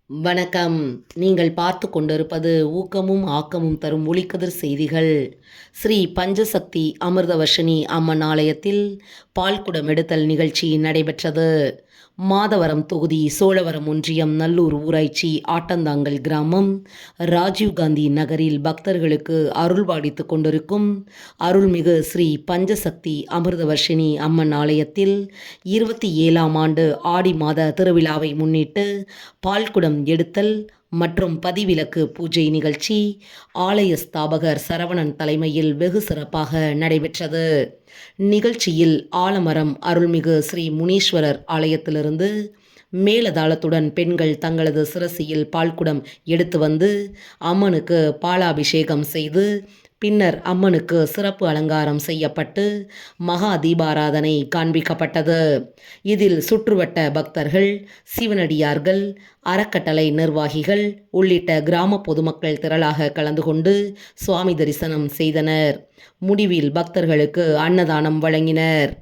வணக்கம். நீங்கள் பார்த்து கொண்டிருப்பது ஊக்கமும் ஆக்கமும் தரும் ஒளிக்கதிர் செய்திகள். ஸ்ரீ பஞ்சசக்தி அமிர்தவர்ஷினி அம்மன் ஆலயத்தில் பால்குடம் எடுத்தல் நிகழ்ச்சி நடைபெற்றது. மாதவரம் தொகுதி சோழவரம் ஒன்றியம் நல்லூர் ஊராட்சி ஆட்டந்தாங்கல் கிராமம் ராஜீவ்காந்தி நகரில் பக்தர்களுக்கு அருள்பாலித்துக் கொண்டிருக்கும் அருள்மிகு ஸ்ரீ பஞ்சசக்தி அமிர்தவர்ஷினி அம்மன் ஆலயத்தில் 27ஆம் ஆண்டு ஆடி மாத திருவிழாவை முன்னிட்டு பால்குடம் எடுத்தல் மற்றும் பதிவிலக்கு பூஜை நிகழ்ச்சி ஆலய ஸ்தாபகர் சரவணன் தலைமையில் வெகு சிறப்பாக நடைபெற்றது. நிகழ்ச்சியில் ஆலமரம் அருள்மிகு ஸ்ரீ முனீஸ்வரர் ஆலயத்திலிருந்து மேளதாளத்துடன் பெண்கள் தங்களது சிரசியில் பால்குடம் எடுத்து வந்து அம்மனுக்கு பாலாபிஷேகம் செய்து பின்னர் அம்மனுக்கு சிறப்பு அலங்காரம் செய்யப்பட்டு மகா தீபாராதனை காண்பிக்கப்பட்டது. இதில் சுற்றுவட்ட பக்தர்கள், சிவனடியார்கள், அறக்கட்டளை நிர்வாகிகள் உள்ளிட்ட கிராம பொதுமக்கள் திரளாக கலந்து கொண்டு சுவாமி தரிசனம் செய்தனர். முடிவில் பக்தர்களுக்கு அன்னதானம் வழங்கினர்.